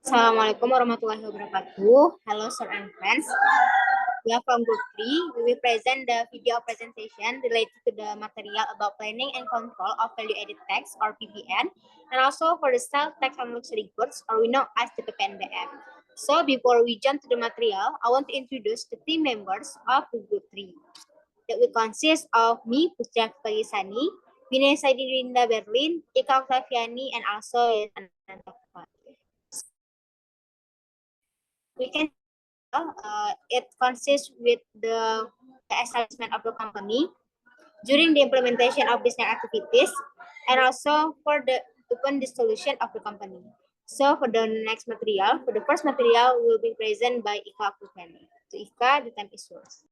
Assalamualaikum warahmatullahi wabarakatuh. Hello, sir and friends. We are from Group 3. We will present the video presentation related to the material about planning and control of value-added tax or PPN, and also for the sales tax on luxury goods, or we know as the PPNBM. So before we jump to the material, I want to introduce the team members of the Group 3. That will consist of me, Pusja Fagisani, Vinay Saidirinda Berlin, Ika Octaviani, and also we can it consists with the establishment of the company during the implementation of business activities and also for the open dissolution of the company. So for the next material, for the first material will be present by Ika Kufeni. So Ika, the time is yours.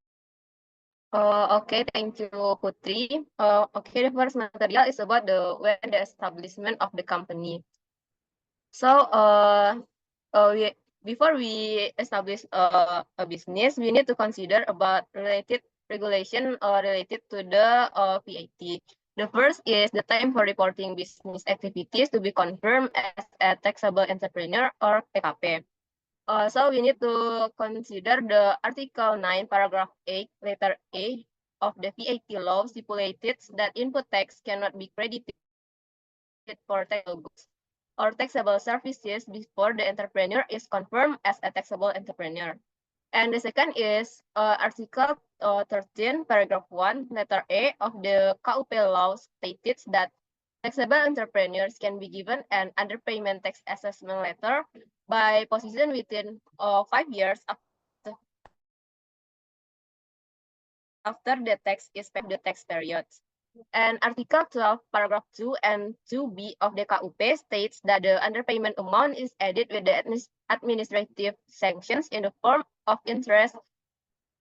Okay, thank you, Putri. Okay, the first material is about the establishment of the company. So, before we establish a business, we need to consider about related regulation related to the VAT. The first is the time for reporting business activities to be confirmed as a taxable entrepreneur or TKP. So we need to consider the Article 9, Paragraph 8, letter A of the VAT law stipulated that input tax cannot be credited for taxable goods or taxable services before the entrepreneur is confirmed as a taxable entrepreneur. And the second is Article 13, Paragraph 1, letter A of the KUP law states that taxable entrepreneurs can be given an underpayment tax assessment letter by position within 5 years after the tax is paid the tax period. And Article 12, Paragraph 2 and 2B of the KUP states that the underpayment amount is added with the administrative sanctions in the form of interest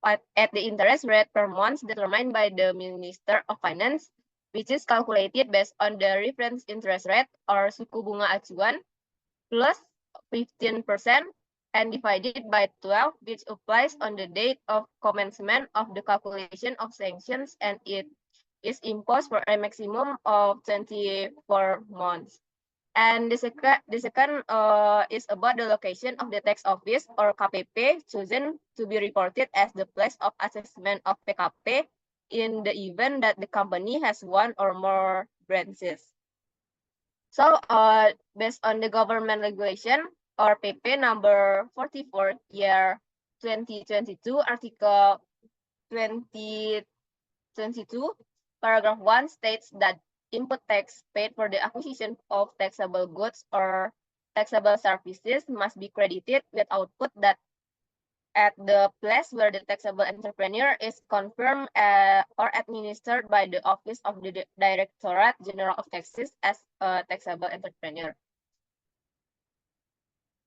at the interest rate per month determined by the Minister of Finance, which is calculated based on the reference interest rate or suku bunga acuan plus 15% and divided by 12, which applies on the date of commencement of the calculation of sanctions, and it is imposed for a maximum of 24 months. And the second is about the location of the tax office or KPP chosen to be reported as the place of assessment of PKP in the event that the company has one or more branches. So based on the government regulation or PP number 44 year 2022, Article 2022, Paragraph 1 states that input tax paid for the acquisition of taxable goods or taxable services must be credited with output that at the place where the taxable entrepreneur is confirmed or administered by the Office of the Directorate General of Taxes as a taxable entrepreneur.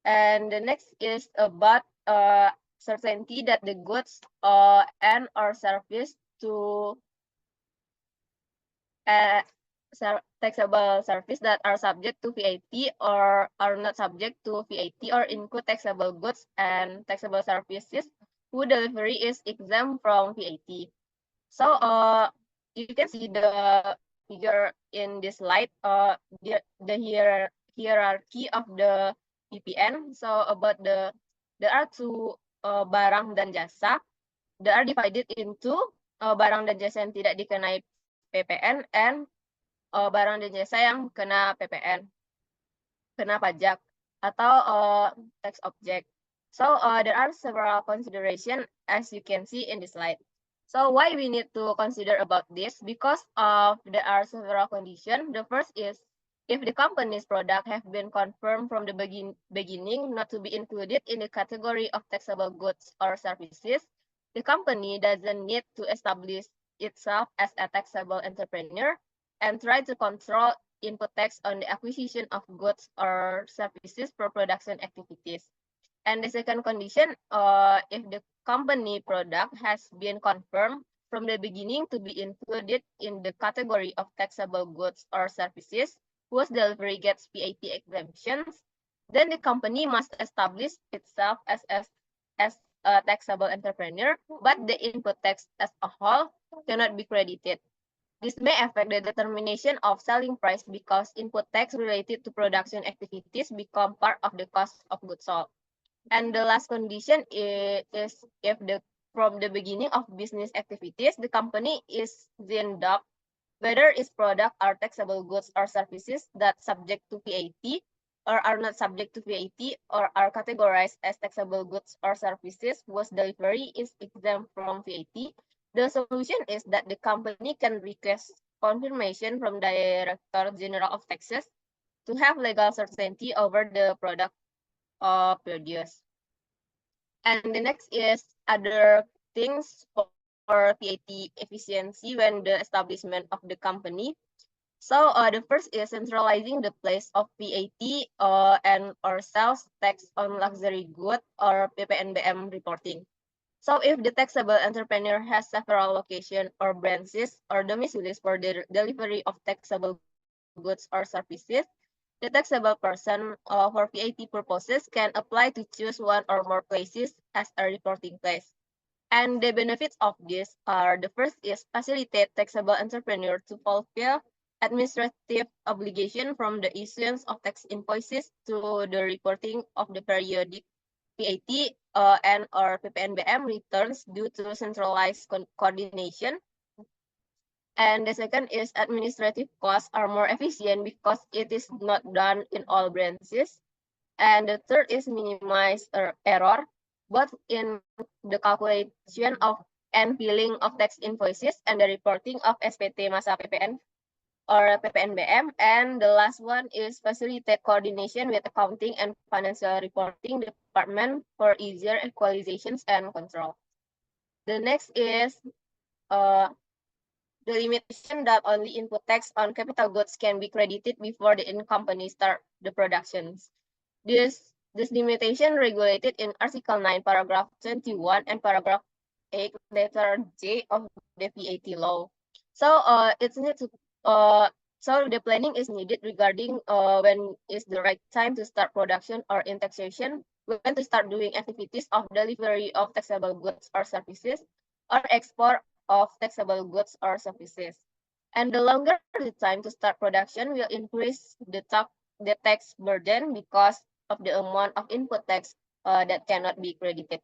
And the next is about certainty that the goods and or service to taxable service that are subject to VAT or are not subject to VAT or include taxable goods and taxable services whose delivery is exempt from VAT. So you can see the figure in this slide, the hierarchy of the PPN. So about there are two barang dan jasa. They are divided into barang dan jasa yang tidak dikenai PPN and barang dan jasa yang kena PPN, kena pajak atau tax object. So there are several considerations as you can see in this slide. So why we need to consider about this? Because there are several conditions. The first is if the company's product have been confirmed from the beginning not to be included in the category of taxable goods or services, the company doesn't need to establish itself as a taxable entrepreneur and try to control input tax on the acquisition of goods or services for production activities. And the second condition, if the company product has been confirmed from the beginning to be included in the category of taxable goods or services whose delivery gets VAT exemptions, then the company must establish itself as a taxable entrepreneur, but the input tax as a whole cannot be credited. This may affect the determination of selling price because input tax related to production activities become part of the cost of goods sold. And the last condition is if from the beginning of business activities, the company is then doubt whether its product are taxable goods or services that subject to VAT or are not subject to VAT or are categorized as taxable goods or services whose delivery is exempt from VAT. The solution is that the company can request confirmation from Director General of Taxes to have legal certainty over the product produced. And the next is other things for VAT efficiency when the establishment of the company. So the first is centralizing the place of VAT and or sales tax on luxury good or PPNBM reporting. So if the taxable entrepreneur has several locations or branches or domiciles for the delivery of taxable goods or services, the taxable person for VAT purposes can apply to choose one or more places as a reporting place. And the benefits of this are the first is facilitate taxable entrepreneur to fulfill administrative obligation from the issuance of tax invoices to the reporting of the periodic VAT and or PPNBM returns due to centralized coordination. And the second is administrative costs are more efficient because it is not done in all branches. And the third is minimize error, both in the calculation of and filling of tax invoices and the reporting of SPT masa PPN or PPNBM. And the last one is facilitate coordination with accounting and financial reporting department for easier equalizations and control. The next is the limitation that only input tax on capital goods can be credited before the company start the productions. This limitation regulated in Article 9, Paragraph 21 and Paragraph 8, letter J of the VAT law. So it's need to so the planning is needed regarding when is the right time to start production or in taxation, when to start doing activities of delivery of taxable goods or services, or export of taxable goods or services. And the longer the time to start production will increase the tax burden because of the amount of input tax that cannot be credited.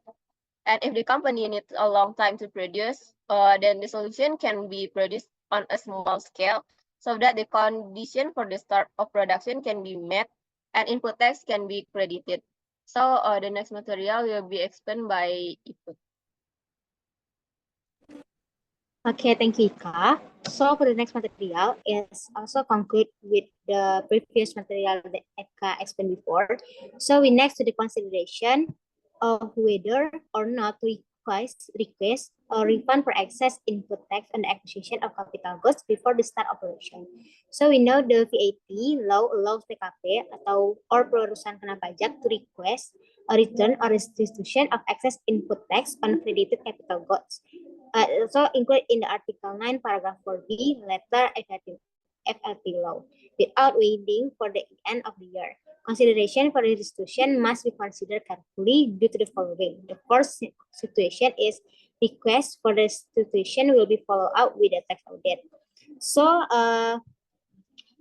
And if the company needs a long time to produce, then the solution can be produced on a small scale so that the condition for the start of production can be met and input tax can be credited. So the next material will be explained by Iput. Okay, thank you, Ika. So for the next material is also conclude with the previous material that Ika explained before. So we next to the consideration of whether or not to request a refund for excess input tax on the acquisition of capital goods before the start operation. So we know the VAT law allows PKP atau or perusahaan kena pajak to request a return or restitution of excess input tax on credited capital goods. Also included in the Article 9, Paragraph 4B, letter FLT law, without waiting for the end of the year. Consideration for restitution must be considered carefully due to the following. The first situation is request for restitution will be followed up with a tax audit. So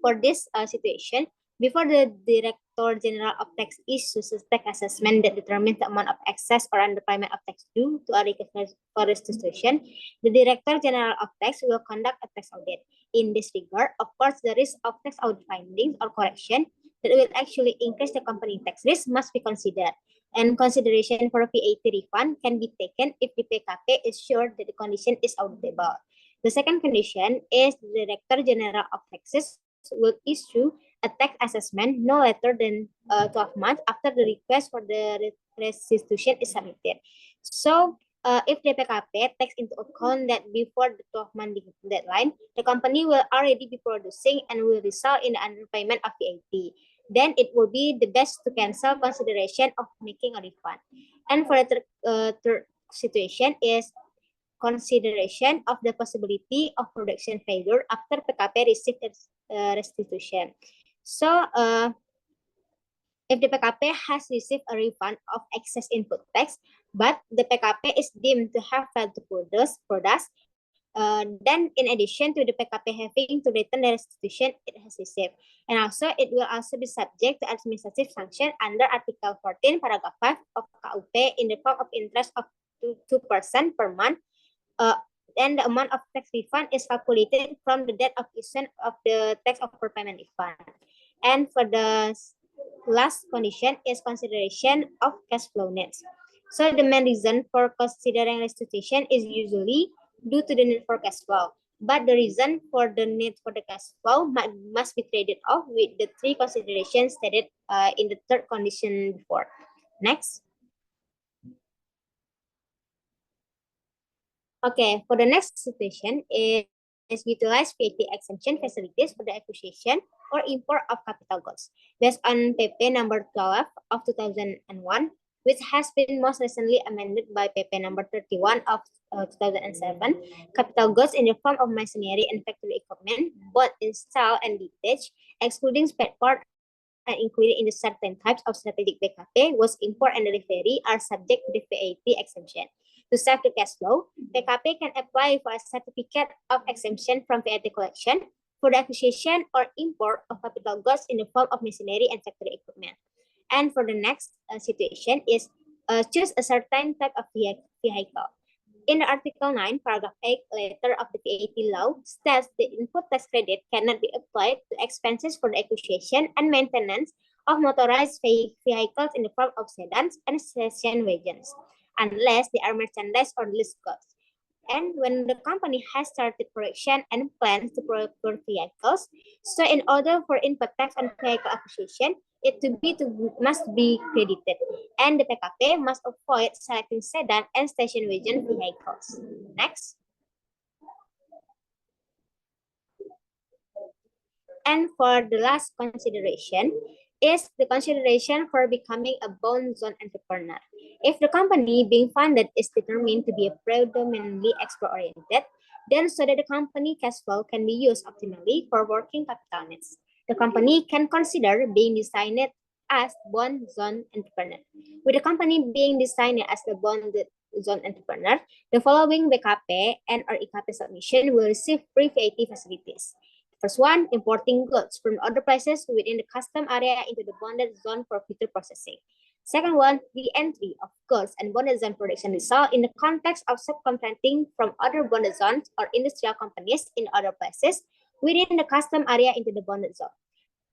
for this situation, before the Director General of Tax issues a tax assessment that determines the amount of excess or underpayment of tax due to a request for restitution, the Director General of Tax will conduct a tax audit. In this regard, of course, the risk of tax audit findings or correction that will actually increase the company tax risk must be considered. And consideration for a VAT refund can be taken if the PKP is sure that the condition is auditable. The second condition is the Director General of Taxes will issue a tax assessment no later than 12 months after the request for the restitution is submitted. So, if the PKP takes into account that before the 12-month deadline, the company will already be producing and will result in the underpayment of VAT, then it will be the best to cancel consideration of making a refund. And for the third situation is consideration of the possibility of production failure after PKP received restitution. So, if the PKP has received a refund of excess input tax, but the PKP is deemed to have failed to produce products, Then in addition to the PKP having to return the restitution it has received. And also it will also be subject to administrative sanction under Article 14, Paragraph 5 of KUP in the form of interest of 2% per month. And the amount of tax refund is calculated from the date of issuance of the tax overpayment refund. And for the last condition is consideration of cash flow needs. So the main reason for considering restitution is usually due to the need for cash flow. But the reason for the need for the cash flow must be traded off with the three considerations stated in the third condition before. Next. Okay, for the next situation is utilize VAT exemption facilities for the acquisition or import of capital goods based on PP number 12 of 2001, which has been most recently amended by PP number 31 of 2007. Capital goods in the form of machinery and factory equipment, both installed and detached, excluding spare part and included in the certain types of strategic PKP, was import and delivery are subject to the VAT exemption. To save the cash flow, PKP can apply for a certificate of exemption from VAT collection for the acquisition or import of capital goods in the form of machinery and factory equipment. And for the next situation is choose a certain type of vehicle. In Article 9, Paragraph 8, letter of the VAT law states the input tax credit cannot be applied to expenses for the acquisition and maintenance of motorized vehicles in the form of sedans and station wagons, unless they are merchandise or leased goods. And when the company has started production and plans to procure vehicles, so in order for input tax on vehicle acquisition, must be credited, and the PKP must avoid selecting sedan and station wagon vehicles. Next. And for the last consideration is the consideration for becoming a bond zone entrepreneur. If the company being funded is determined to be a predominantly export-oriented, then so that the company cash flow can be used optimally for working capital needs, the company can consider being designated as bond zone entrepreneur. With the company being designated as the bond zone entrepreneur, the following BKP and or IKP submission will receive free VAT facilities. First one, importing goods from other places within the custom area into the bonded zone for future processing. Second one, the entry of goods and bonded zone production result in the context of subcontracting from other bonded zones or industrial companies in other places within the custom area into the bonded zone.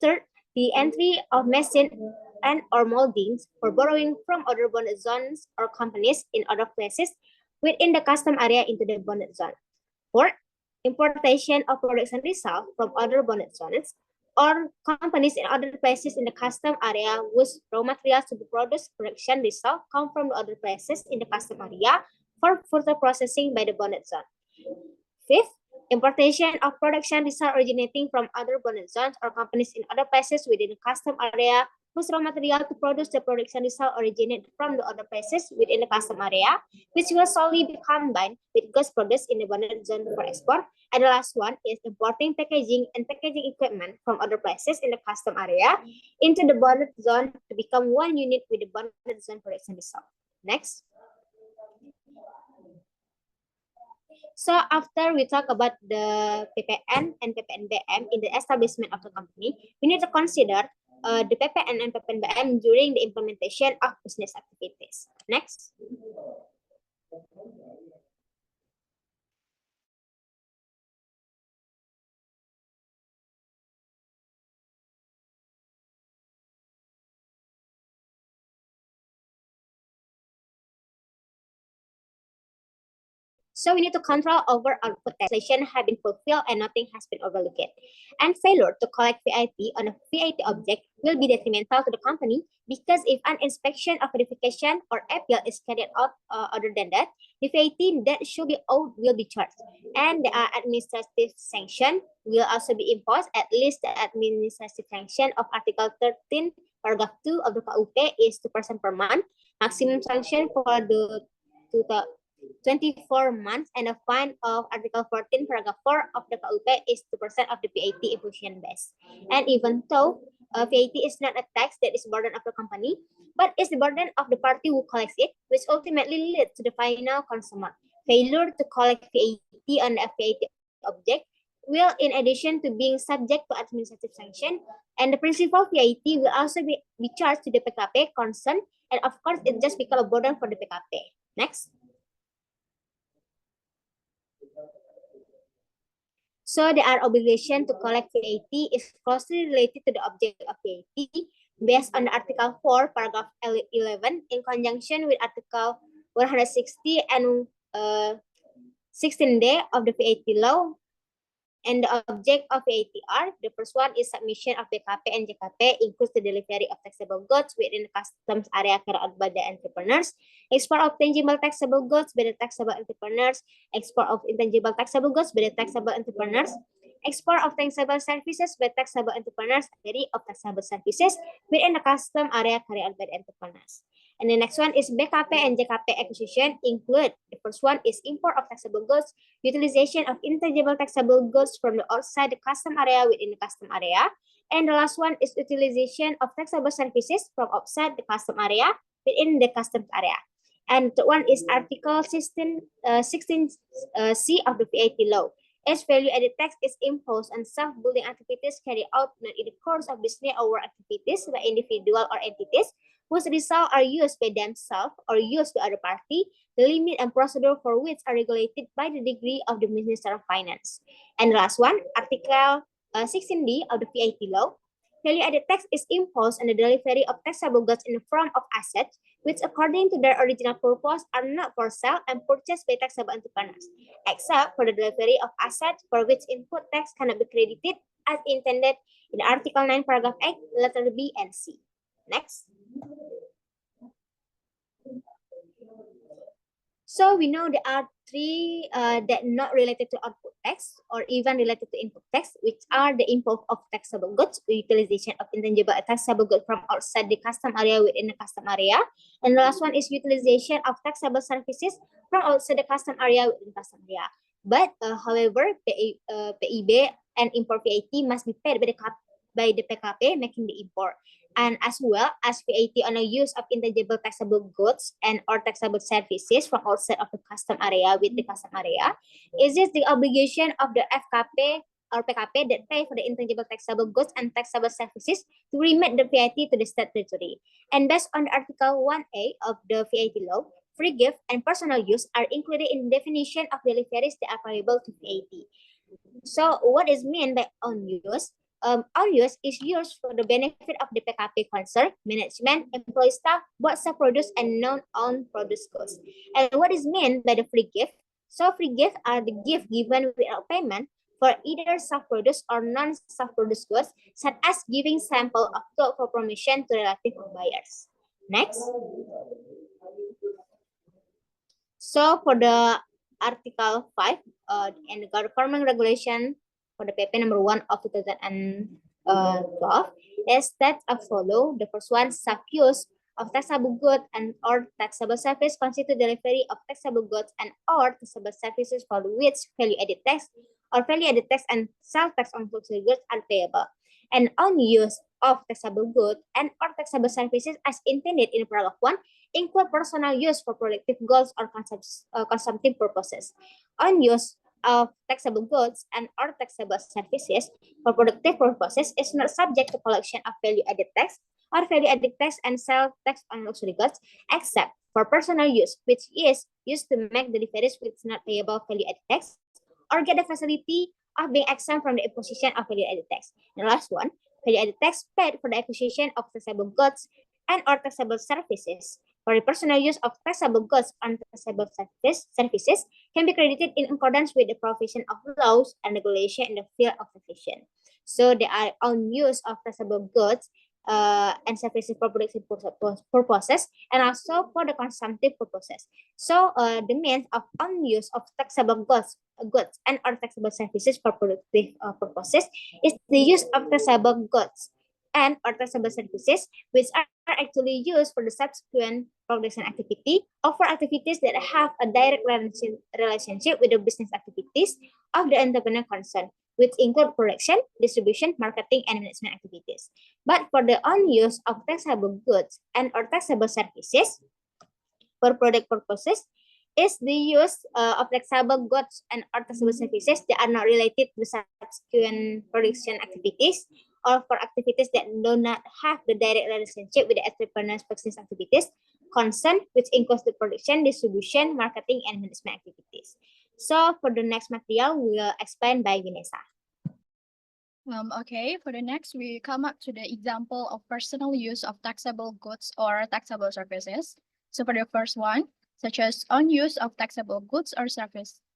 Third, the entry of machine and or moldings for borrowing from other bonded zones or companies in other places within the custom area into the bonded zone. Fourth, importation of production result from other bonded zones or companies in other places in the custom area whose raw materials to be produced production result come from the other places in the custom area for further processing by the bonded zone. Fifth, importation of production result originating from other bonded zones or companies in other places within the custom area whose raw material to produce the production result originate from the other places within the custom area, which will solely be combined with goods produced in the bonded zone for export. And the last one is importing packaging and packaging equipment from other places in the custom area into the bonded zone to become one unit with the bonded zone production result. Next. So after we talk about the PPN and PPNBM in the establishment of the company, we need to consider the PPN and PPNBM during the implementation of business activities. Next. So we need to control over output taxation have been fulfilled and nothing has been overlooked. And failure to collect VAT on a VAT object will be detrimental to the company because if an inspection or verification or appeal is carried out other than that, the VAT that should be owed will be charged. And the administrative sanction will also be imposed. At least the administrative sanction of Article 13, Paragraph 2 of the KUP is 2% per month. Maximum sanction for the 24 months, and a fine of Article 14, Paragraph 4 of the KUP is 2% of the VAT imposition base. And even though VAT is not a tax that is burden of the company, but is the burden of the party who collects it, which ultimately leads to the final consumer. Failure to collect VAT on a VAT object will, in addition to being subject to administrative sanction, and the principal VAT will also be charged to the PKP concerned, and of course, it just become a burden for the PKP. Next. So our obligation to collect VAT is closely related to the object of VAT based on Article 4, paragraph 11, in conjunction with Article 160 and 16D of the VAT law. And the object of VAT are, the first one is submission of PKP and JKP includes the delivery of taxable goods within the customs area carried out by the entrepreneurs, export of tangible taxable goods by the taxable entrepreneurs, export of intangible taxable goods by the taxable entrepreneurs, export of taxable services by taxable entrepreneurs, delivery of taxable services within the custom area carried out by the entrepreneurs. And the next one is BKP and JKP acquisition include, the first one is import of taxable goods, utilization of intangible taxable goods from the outside the custom area within the custom area, and the last one is utilization of taxable services from outside the custom area within the customs area. And the one is Article 16C of the VAT law. As value-added tax is imposed on self-building activities carried out in the course of business or work activities by individual or entities whose results are used by themselves or used by other party, the limit and procedure for which are regulated by the degree of the Minister of Finance. And the last one, Article 16D of the VAT law. Value-added tax is imposed on the delivery of taxable goods in the form of assets, which according to their original purpose are not for sale and purchased by taxable entrepreneurs, except for the delivery of assets for which input tax cannot be credited as intended in Article 9, paragraph 8, letter B and C. Next. So we know there are three that not related to output tax or even related to input tax, which are the import of taxable goods, utilization of intangible taxable goods from outside the custom area within the custom area, and the last one is utilization of taxable services from outside the custom area within the custom area. But however, PIB and import VAT must be paid by the PKP making the import, and as well as VAT on the use of intangible taxable goods and or taxable services from outside of the custom area with the custom area. Is it the obligation of the FKP or PKP that pay for the intangible taxable goods and taxable services to remit the VAT to the state treasury? And based on Article 1A of the VAT law, free gift and personal use are included in the definition of deliveries that are payable to VAT. So what is meant by own use? Own use is used for the benefit of the PKP concern, management, employee staff, both self-produced and non-owned produced goods. And what is meant by the free gift? So free gift are the gift given without payment for either self-produced or non-self-produced goods, such as giving sample of cloth for promotion to relative buyers. Next. So for the Article 5 and the government regulation for the PP number 1 of 2012 is that follow. The first one, sub-use of taxable goods and or taxable service constitute delivery of taxable goods and or taxable services for which value-added tax or value-added tax and sales tax on luxury goods are payable. And own use of taxable goods and or taxable services as intended in paragraph 1 include personal use for productive goals or consumptive purposes. Own use of taxable goods and or taxable services for productive purposes is not subject to collection of value-added tax or value-added tax and sales tax on luxury goods, except for personal use, which is used to make deliveries which not payable value-added tax or get the facility of being exempt from the imposition of value-added tax. And the last one, value-added tax paid for the acquisition of taxable goods and or taxable services for the personal use of taxable goods and taxable services can be credited in accordance with the provision of laws and regulation in the field of taxation. So there are own use of taxable goods and services for productive purposes and also for the consumptive purposes. So the means of own use of taxable goods and or taxable services for productive purposes is the use of taxable goods and or taxable services which are actually used for the subsequent production activity or for activities that have a direct relationship with the business activities of the entrepreneur concerned, which include production, distribution, marketing, and management activities. But for the own use of taxable goods and or taxable services for product purposes, is the use of taxable goods and or taxable services that are not related to subsequent production activities or for activities that do not have the direct relationship with the entrepreneur's business activities concerned, which includes the production, distribution, marketing, and management activities. So for the next material, we will explain by Vanessa. Okay, for the next, we come up to the example of personal use of taxable goods or taxable services. So for the first one, such as on use of taxable goods or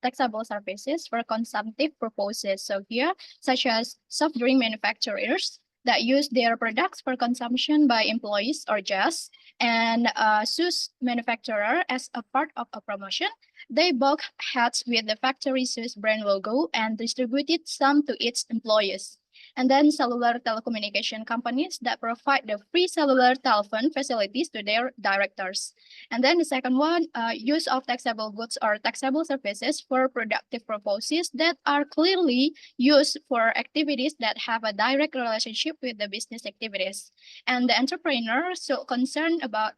taxable services for consumptive purposes. So here, such as soft drink manufacturers that use their products for consumption by employees or guests, and shoes manufacturer as a part of a promotion. They bought hats with the factory shoes brand logo and distributed some to its employees. And then cellular telecommunication companies that provide the free cellular telephone facilities to their directors. And then the second one, use of taxable goods or taxable services for productive purposes that are clearly used for activities that have a direct relationship with the business activities. And the entrepreneur so concerned about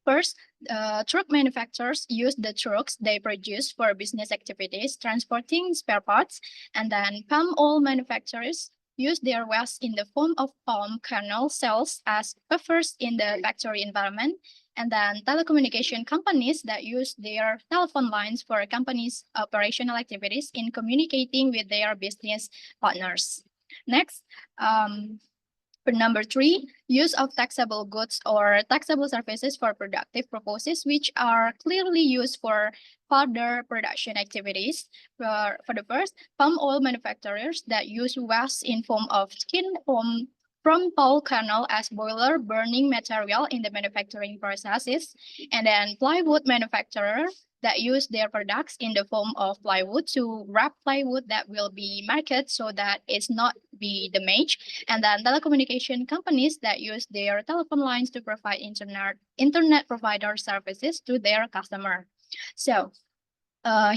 first, truck manufacturers use the trucks they produce for business activities, transporting spare parts, and then palm oil manufacturers use their waste in the form of palm kernel cells as buffers in the factory environment, and then telecommunication companies that use their telephone lines for companies' operational activities in communicating with their business partners. Next, for number 3, use of taxable goods or taxable services for productive purposes, which are clearly used for further production activities. For the first, palm oil manufacturers that use wax in form of skin from palm kernel as boiler burning material in the manufacturing processes, and then plywood manufacturers that use their products in the form of plywood to wrap plywood that will be marketed so that it's not be damaged, and then telecommunication companies that use their telephone lines to provide internet provider services to their customer. So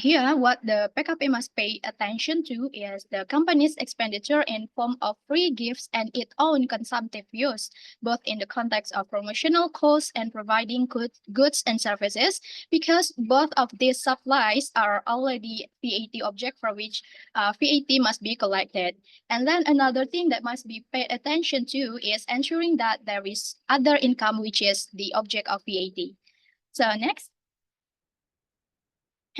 here, what the PKP must pay attention to is the company's expenditure in form of free gifts and its own consumptive use, both in the context of promotional costs and providing goods and services, because both of these supplies are already VAT object for which VAT must be collected. And then another thing that must be paid attention to is ensuring that there is other income which is the object of VAT. So next.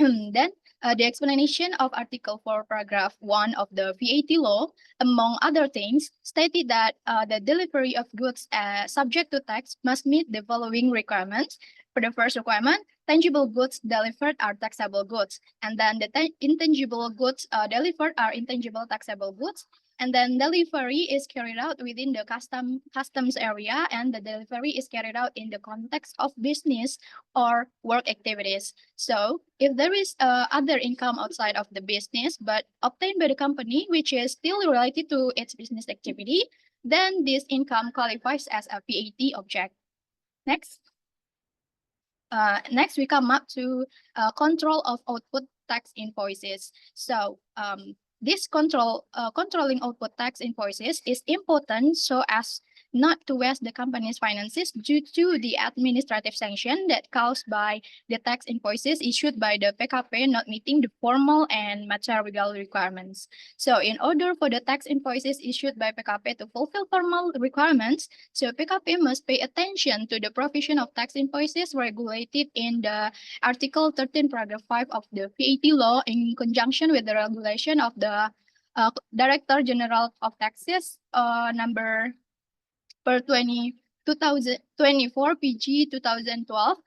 Then the explanation of Article 4, Paragraph 1 of the VAT law, among other things, stated that the delivery of goods subject to tax must meet the following requirements. For the first requirement, tangible goods delivered are taxable goods, and then the intangible goods delivered are intangible taxable goods. And then delivery is carried out within the customs area, and the delivery is carried out in the context of business or work activities. So if there is other income outside of the business but obtained by the company which is still related to its business activity, then this income qualifies as a VAT object. Next. Next, we come up to control of output tax invoices. So this controlling output tax invoices is important so as not to waste the company's finances due to the administrative sanction that caused by the tax invoices issued by the PKP not meeting the formal and material requirements. So in order for the tax invoices issued by PKP to fulfill formal requirements, so PKP must pay attention to the provision of tax invoices regulated in the Article 13, Paragraph 5 of the VAT law in conjunction with the regulation of the Director General of Taxes number per 2024 PG 2012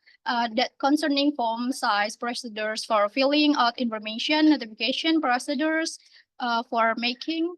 that concerning form size procedures for filling out information, notification procedures for making,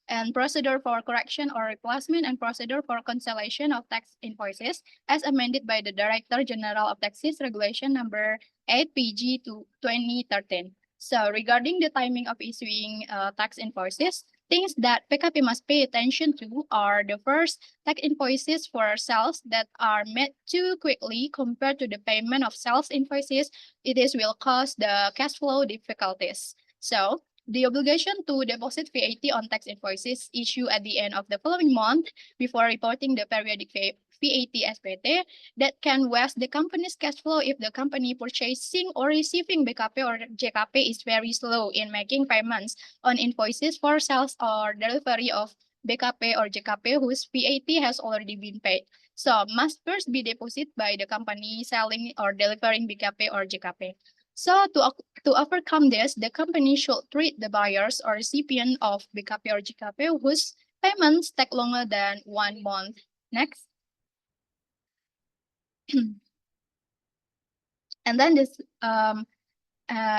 and procedure for correction or replacement, and procedure for cancellation of tax invoices as amended by the Director General of Taxes Regulation number 8 PG 2013. So regarding the timing of issuing tax invoices, things that PKP must pay attention to are the first, tax invoices for sales that are made too quickly compared to the payment of sales invoices. Will cause the cash flow difficulties. So the obligation to deposit VAT on tax invoices issued at the end of the following month before reporting the periodic VAT SPT that can waste the company's cash flow if the company purchasing or receiving BKP or JKP is very slow in making payments on invoices for sales or delivery of BKP or JKP whose VAT has already been paid. So must first be deposited by the company selling or delivering BKP or JKP. So to overcome this, the company should treat the buyers or recipient of BKP or JKP whose payments take longer than 1 month. Next. And then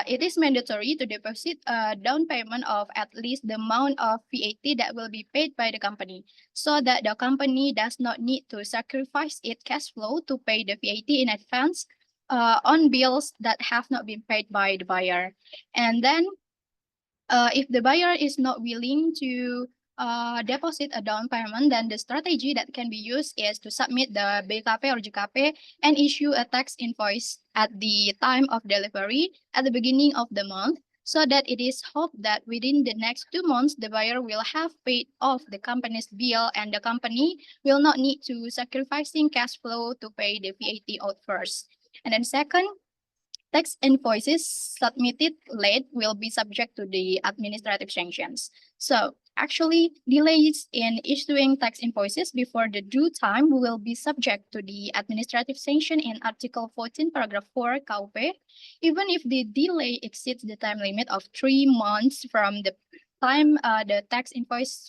it is mandatory to deposit a down payment of at least the amount of VAT that will be paid by the company, so that the company does not need to sacrifice its cash flow to pay the VAT in advance on bills that have not been paid by the buyer. And then if the buyer is not willing to deposit a down payment, then the strategy that can be used is to submit the BKP or JKP and issue a tax invoice at the time of delivery at the beginning of the month, so that it is hoped that within the next 2 months, the buyer will have paid off the company's bill and the company will not need to sacrificing cash flow to pay the VAT out first. And then second, tax invoices submitted late will be subject to the administrative sanctions. So actually, delays in issuing tax invoices before the due time will be subject to the administrative sanction in Article 14, Paragraph 4 KUP, even if the delay exceeds the time limit of 3 months from the time the tax invoice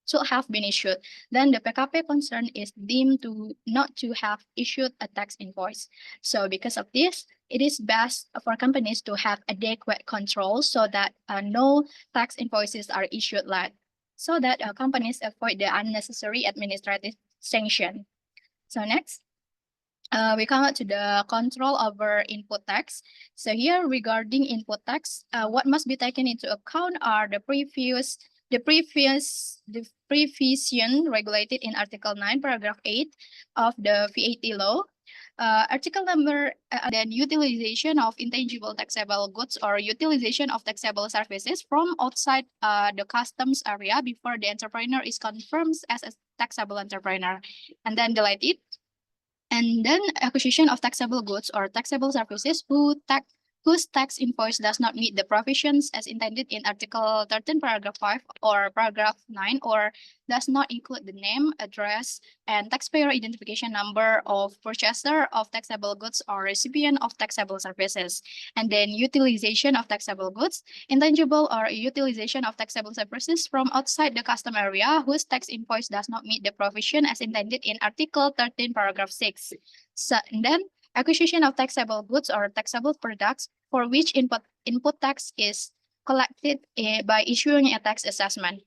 should have been issued. Then the PKP concerned is deemed to not to have issued a tax invoice. So because of this, it is best for companies to have adequate control so that no tax invoices are issued late, so that companies avoid the unnecessary administrative sanction. So next, we come out to the control over input tax. So here regarding input tax, what must be taken into account are the provision regulated in Article 9, Paragraph 8 of the VAT law. Article number, then utilization of intangible taxable goods or utilization of taxable services from outside the customs area before the entrepreneur is confirmed as a taxable entrepreneur, and then delated. And then acquisition of taxable goods or taxable services whose tax invoice does not meet the provisions as intended in Article 13, Paragraph 5 or Paragraph 9, or does not include the name, address, and taxpayer identification number of purchaser of taxable goods or recipient of taxable services. And then utilization of taxable goods, intangible or utilization of taxable services from outside the custom area whose tax invoice does not meet the provision as intended in Article 13, Paragraph 6. So, and then acquisition of taxable goods or taxable products for which input tax is collected by issuing a tax assessment.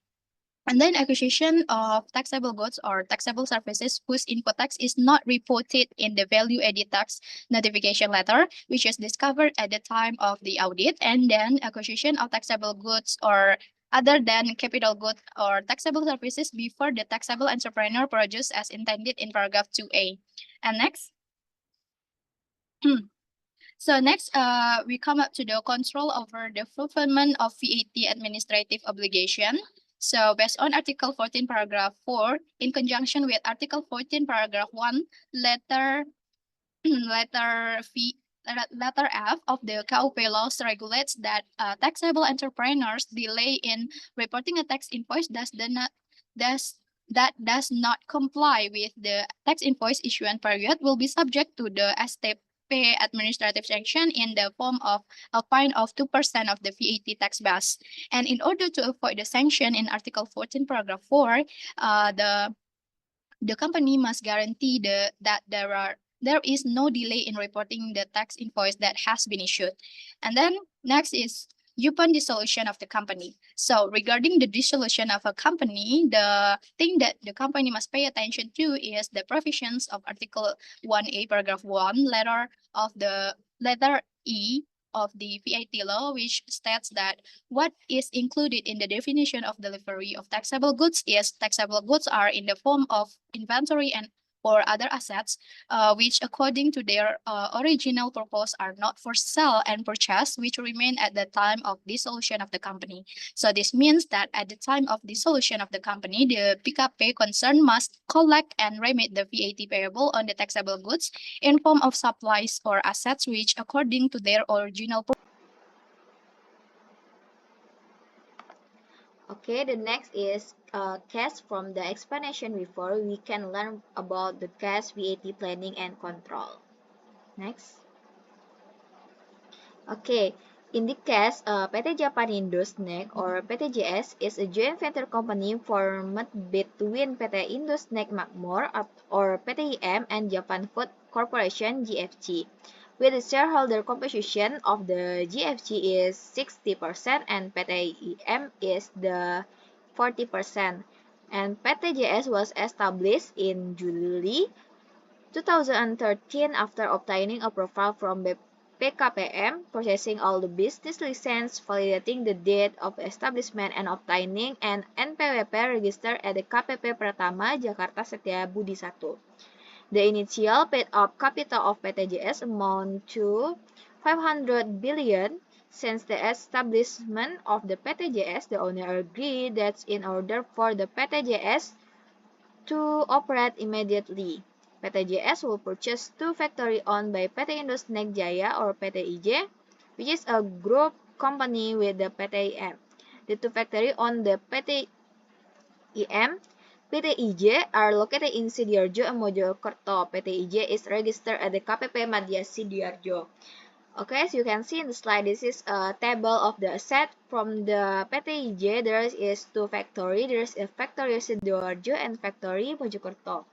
And then acquisition of taxable goods or taxable services whose input tax is not reported in the value-added tax notification letter, which is discovered at the time of the audit. And then acquisition of taxable goods or other than capital goods or taxable services before the taxable entrepreneur produce as intended in Paragraph 2A. And next. So next, we come up to the control over the fulfillment of VAT administrative obligation. So based on Article 14, Paragraph 4, in conjunction with Article 14, Paragraph 1, letter F of the KUP laws regulates that taxable entrepreneurs delay in reporting a tax invoice that does not comply with the tax invoice issuance period will be subject to the STP administrative sanction in the form of a fine of 2% of the VAT tax base. And in order to avoid the sanction in Article 14, Paragraph 4, the company must guarantee that there is no delay in reporting the tax invoice that has been issued. And then next is upon dissolution of the company. So regarding the dissolution of a company, the thing that the company must pay attention to is the provisions of Article 1A, Paragraph 1, letter E of the VAT law, which states that what is included in the definition of delivery of taxable goods is taxable goods are in the form of inventory and or other assets, which according to their original purpose are not for sale and purchase, which remain at the time of dissolution of the company. So this means that at the time of dissolution of the company, the PKP concerned must collect and remit the VAT payable on the taxable goods in form of supplies or assets which according to their original purpose. Okay, the next is case from the explanation before. We can learn about the case VAT planning and control. Next. Okay, in the case, PT Japanindo Snack or PTJS is a joint venture company formed between PT Indo Snack Makmur or PTIM and Japan Food Corporation GFC, with the shareholder composition of the GFC is 60% and PTIM is the 40%. And PTJS was established in July 2013 after obtaining approval from PKPM, processing all the business license, validating the date of establishment, and obtaining an NPWP register at the KPP Pratama, Jakarta Setiabudi 1. The initial paid-up capital of PTJS amount to 500 billion. Since the establishment of the PTJS, the owner agreed that in order for the PTJS to operate immediately, PTJS will purchase two factories owned by PT Indo Snack Jaya or PTIJ, which is a group company with the PTIM. The two factories owned the PTIM, PTIJ are located in Sidoarjo and Mojokerto. PTIJ is registered at the KPP Madya Sidoarjo. Okay, as you can see in the slide, this is a table of the asset from the PTIJ. There is two factory. There is a factory Sidoarjo and factory Mojokerto.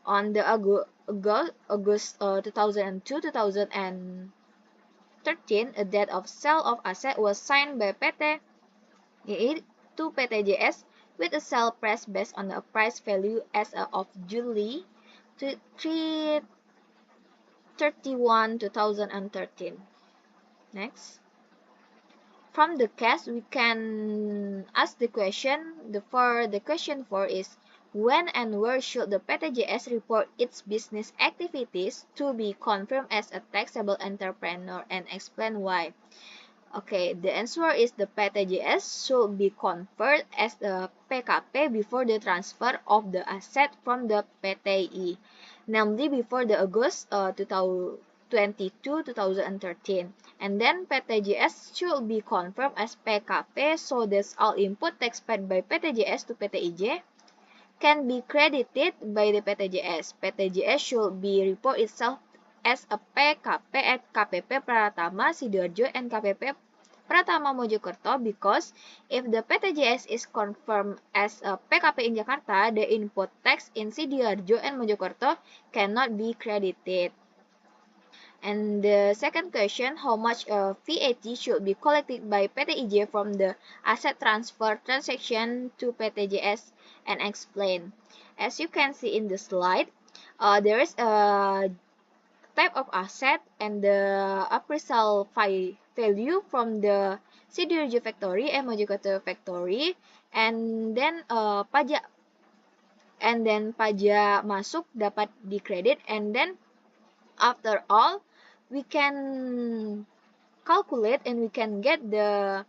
On the August 2002-2013, a date of sale of asset was signed by PTII to PTJS with a sale price based on a price value as of July 31, 2013. Next. From the case, we can ask the question. The question 4 is, when and where should the PTJS report its business activities to be confirmed as a taxable entrepreneur, and explain why? Okay, the answer is the PTJS should be confirmed as a PKP before the transfer of the asset from the PTI, namely before the August 2013, and then PTJS should be confirmed as PKP so that all input tax paid by PTJS to PTIJ can be credited by the PTJS. PTJS should be report itself as a PKP at KPP Pratama Sidoarjo and KPP Pratama Mojokerto, because if the PTJS is confirmed as a PKP in Jakarta, the input tax in Sidoarjo and Mojokerto cannot be credited. And the second question, how much VAT should be collected by PTIJ from the asset transfer transaction to PTJS, and explain. As you can see in the slide, there is a type of asset and the appraisal value from the Sidoarjo factory and Mojokerto factory, and then pajak masuk dapat dikredit, and then after all we can calculate and we can get the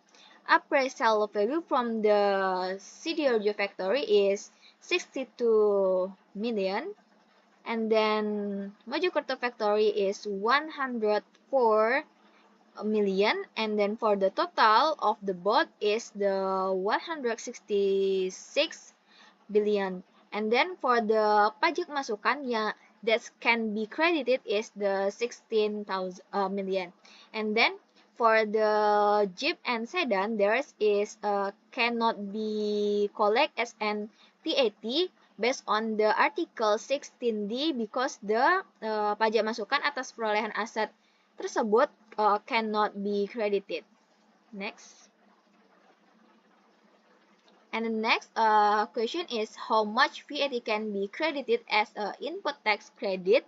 appraisal value from the Sidoarjo factory is 62 million, and then Mojokerto factory is 104 million, and then for the total of the both is the 166 billion, and then for the pajak masukan that can be credited is the 16,000 million, and then for the Jeep and sedan there is cannot be collect as an VAT based on the article 16D because the pajak masukan atas perolehan aset tersebut cannot be credited. Next. And the next question is, how much VAT can be credited as an input tax credit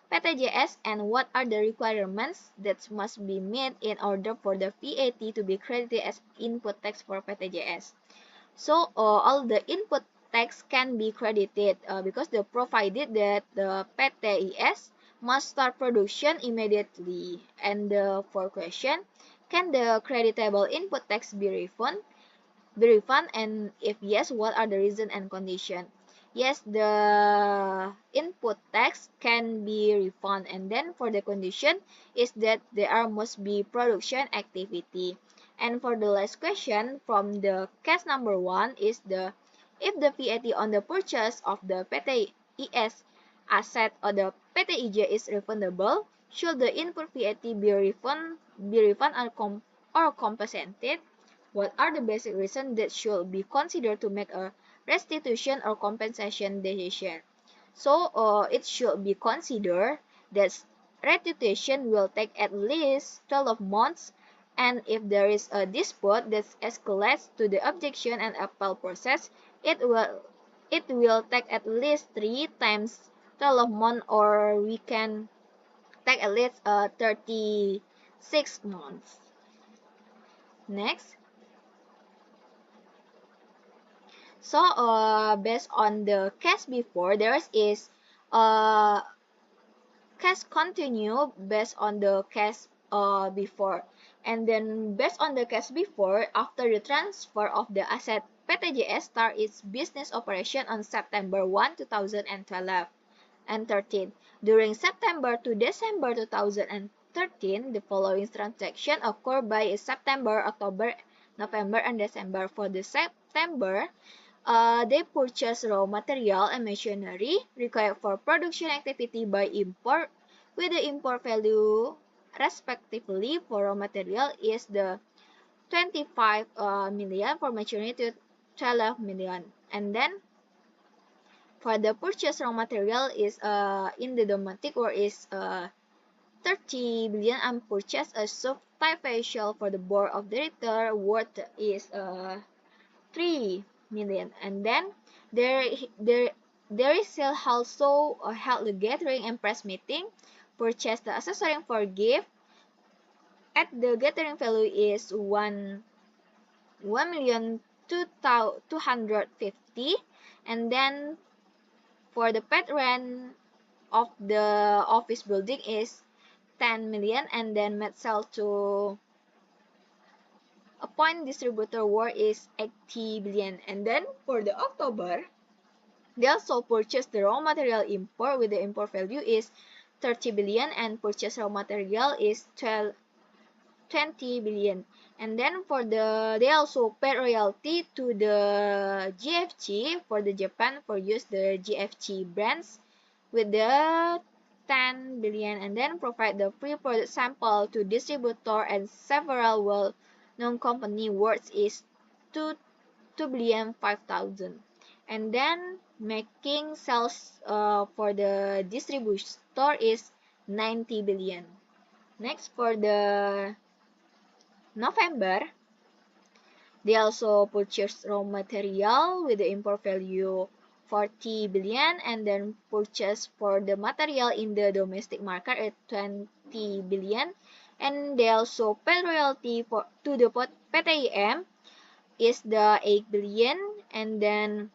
PTJS, and what are the requirements that must be met in order for the VAT to be credited as input tax for PTJS? So all the input tax can be credited because the provided that the PTIS must start production immediately. And the fourth question, can the creditable input tax be refunded? And if yes, what are the reason and condition? Yes, the input tax can be refunded, and then for the condition is that there must be production activity. And for the last question from the case number 1 is the if the VAT on the purchase of the PTIS asset or the PTIJ is refundable, should the input VAT be refunded or compensated? What are the basic reasons that should be considered to make a restitution or compensation decision? So it should be considered that restitution will take at least 12 months, and if there is a dispute that escalates to the objection and appeal process, it will take at least 3 times 12 months, or we can take at least 36 months. Next. So based on the case before, there is case continue based on the case before. And then based on the case before, after the transfer of the asset, PTJS start its business operation on September 1, 2012 and 13. During September to December 2013, the following transaction occurred by September, October, November, and December. For the September, they purchase raw material and machinery required for production activity by import, with the import value respectively for raw material is the 25 million, for machinery to 12 million. And then for the purchase raw material is in the domestic world is 30 billion, and purchase a subdivision for the board of director worth is 3 million. And then there is also held the gathering and press meeting, purchase the accessory for gift at the gathering value is 1,250,000, and then for the paid rent of the office building is 10 million, and then net sale to a point distributor worth is 80 billion. And then for the October, they also purchased the raw material import with the import value is 30 billion, and purchase raw material is 20 billion. And then for they also pay royalty to the GFG for the Japan for use the GFG brands with the 10 billion, and then provide the free product sample to distributor and several well-known company worth is 2 billion 5,000. And then making sales for the distributor is 90 billion. Next, for the November, they also purchased raw material with the import value 40 billion, and then purchase for the material in the domestic market at 20 billion, and they also pay royalty to the PTIM is the 8 billion, and then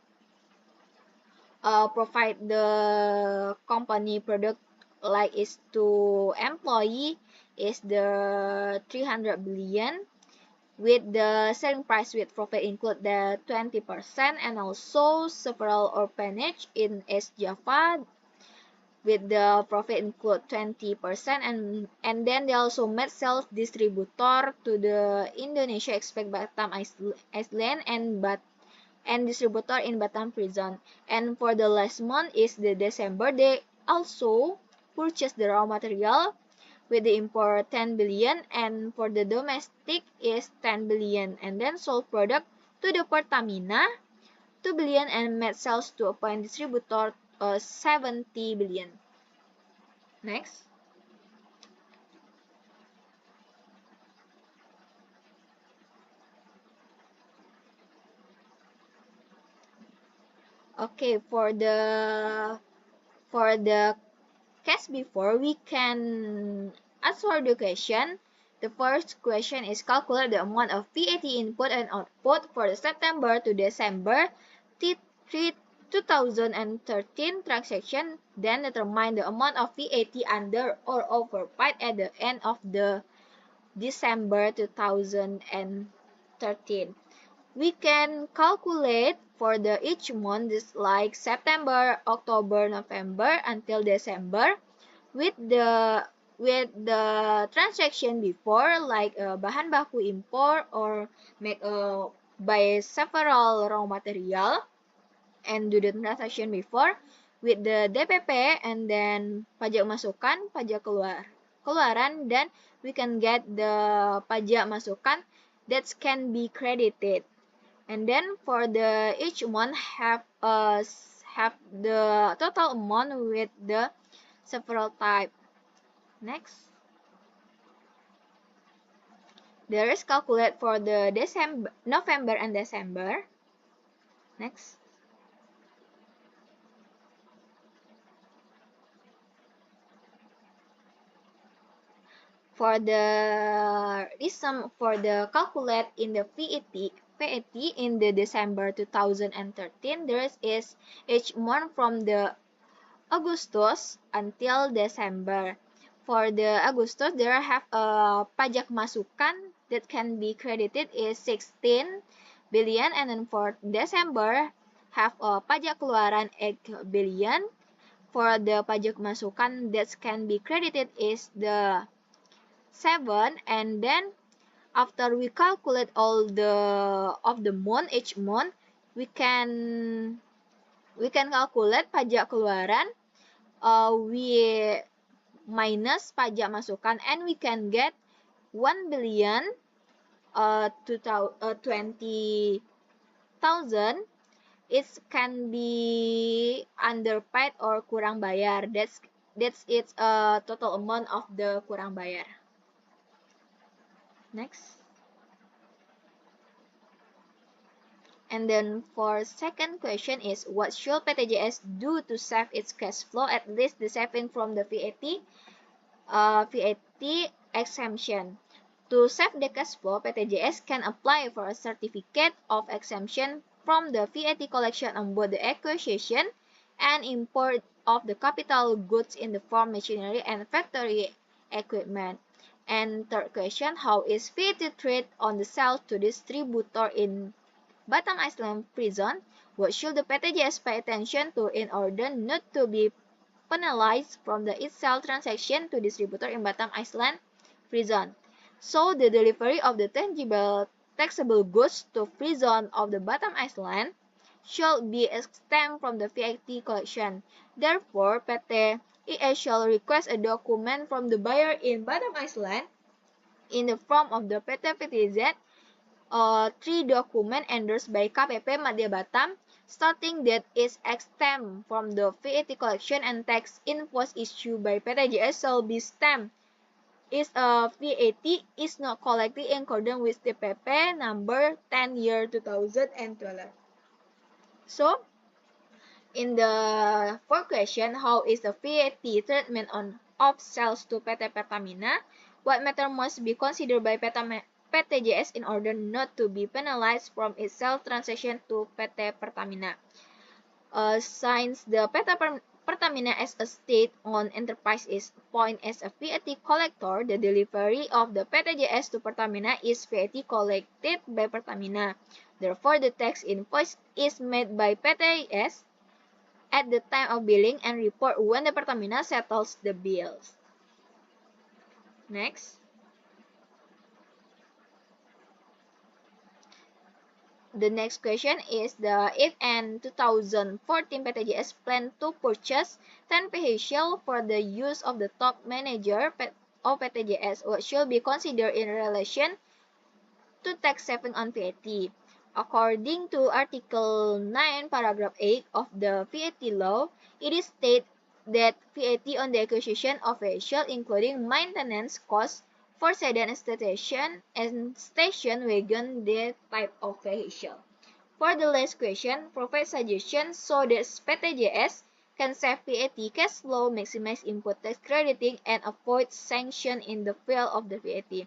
provide the company product like is to employee is the 300 billion, with the selling price with profit include the 20%, and also several orphanage in East Java with the profit include 20%, and then they also made sales distributor to the Indonesia, expect Batam Island, and distributor in Batam prison. And for the last month is the December, they also purchased the raw material with the import 10 billion, and for the domestic is 10 billion, and then sold product to the Pertamina 2 billion, and made sales to a point distributor 70 billion. Next. Okay, for the case before, we can answer the question. The first question is calculate the amount of VAT input and output for the September to December treat 2013 transaction, then determine the amount of VAT under or overpaid at the end of the December 2013. We can calculate for the each month like September, October, November until December with the transaction before like bahan baku impor or make buy several raw material and do the transaction before with the DPP and then pajak masukan, pajak keluaran, then we can get the pajak masukan that can be credited. And then for the each month have the total amount with the several type. Next. There is calculate for the November and December. Next. For the for the calculate in the VAT in the December 2013, there is each month from the Agustus until December. For the Agustus, there have a pajak masukan that can be credited is 16 billion, and then for December have a pajak keluaran 8 billion. For the pajak masukan that can be credited is the 7, and then after we calculate all the month each month, we can calculate pajak keluaran, we minus pajak masukan, and we can get 1 billion 20,000. It can be underpaid or kurang bayar. That's its total amount of the kurang bayar. Next. And then for second question is, what should PTJS do to save its cash flow, at least the saving from the VAT exemption? To save the cash flow, PTJS can apply for a certificate of exemption from the VAT collection on both the acquisition and import of the capital goods in the farm machinery and factory equipment. And third question, how is VAT treated on the sale to distributor in Batam Island prison? What should the PTJS pay attention to in order not to be penalized from the sale transaction to distributor in Batam Island prison? So the delivery of the tangible taxable goods to prison of the Batam Island should be exempt from the VAT collection. Therefore, PTIS shall request a document from the buyer in Batam Island in the form of the PT-PTZ 3 document endorsed by KPP Madya Batam stating that is exempt from the VAT collection and tax invoice issued by PTJS shall be stamped is VAT is not collected in accordance with the PP number 10/2012. So, in the fourth question, how is the VAT treatment of sales to PT Pertamina? What matter must be considered by PTJS in order not to be penalized from its sale transaction to PT Pertamina? Since the PT Pertamina as a state-owned enterprise is appointed as a VAT collector, the delivery of the PTJS to Pertamina is VAT collected by Pertamina. Therefore, the tax invoice is made by PTJS at the time of billing and report when the Pertamina settles the bills. Next. The next question is if in 2014 PTJS plan to purchase 10 vehicles for the use of the top manager of PTJS, what should be considered in relation to tax saving on VAT? According to Article 9, Paragraph 8 of the VAT law, it is stated that VAT on the acquisition of vehicles, including maintenance costs for sedan station and station wagon, the type of vehicle. For the last question, provide suggestions so that PTJS can save VAT cash flow, maximize input tax crediting, and avoid sanction in the field of the VAT.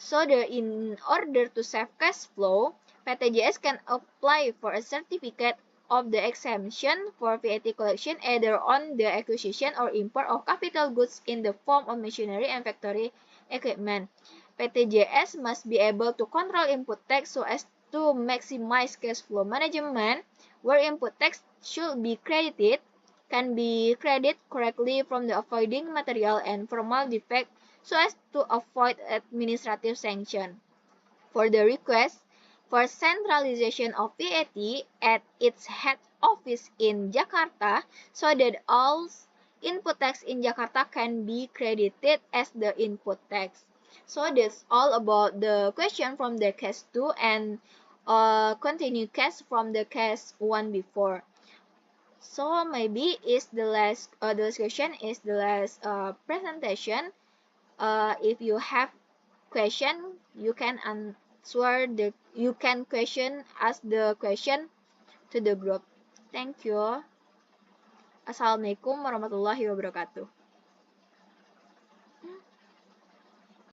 So in order to save cash flow, PTJS can apply for a certificate of the exemption for VAT collection either on the acquisition or import of capital goods in the form of machinery and factory equipment. PTJS must be able to control input tax so as to maximize cash flow management, where input tax should be credited, can be credited correctly from the avoiding material and formal defect so as to avoid administrative sanction. For the request for centralization of VAT at its head office in Jakarta so that all input tax in Jakarta can be credited as the input tax. So that's all about the question from the case 2 and continue case from the case 1 before. So maybe is the last question is the last presentation. If you have question, you can ask the question to the group. Thank you. Assalamualaikum warahmatullahi wabarakatuh.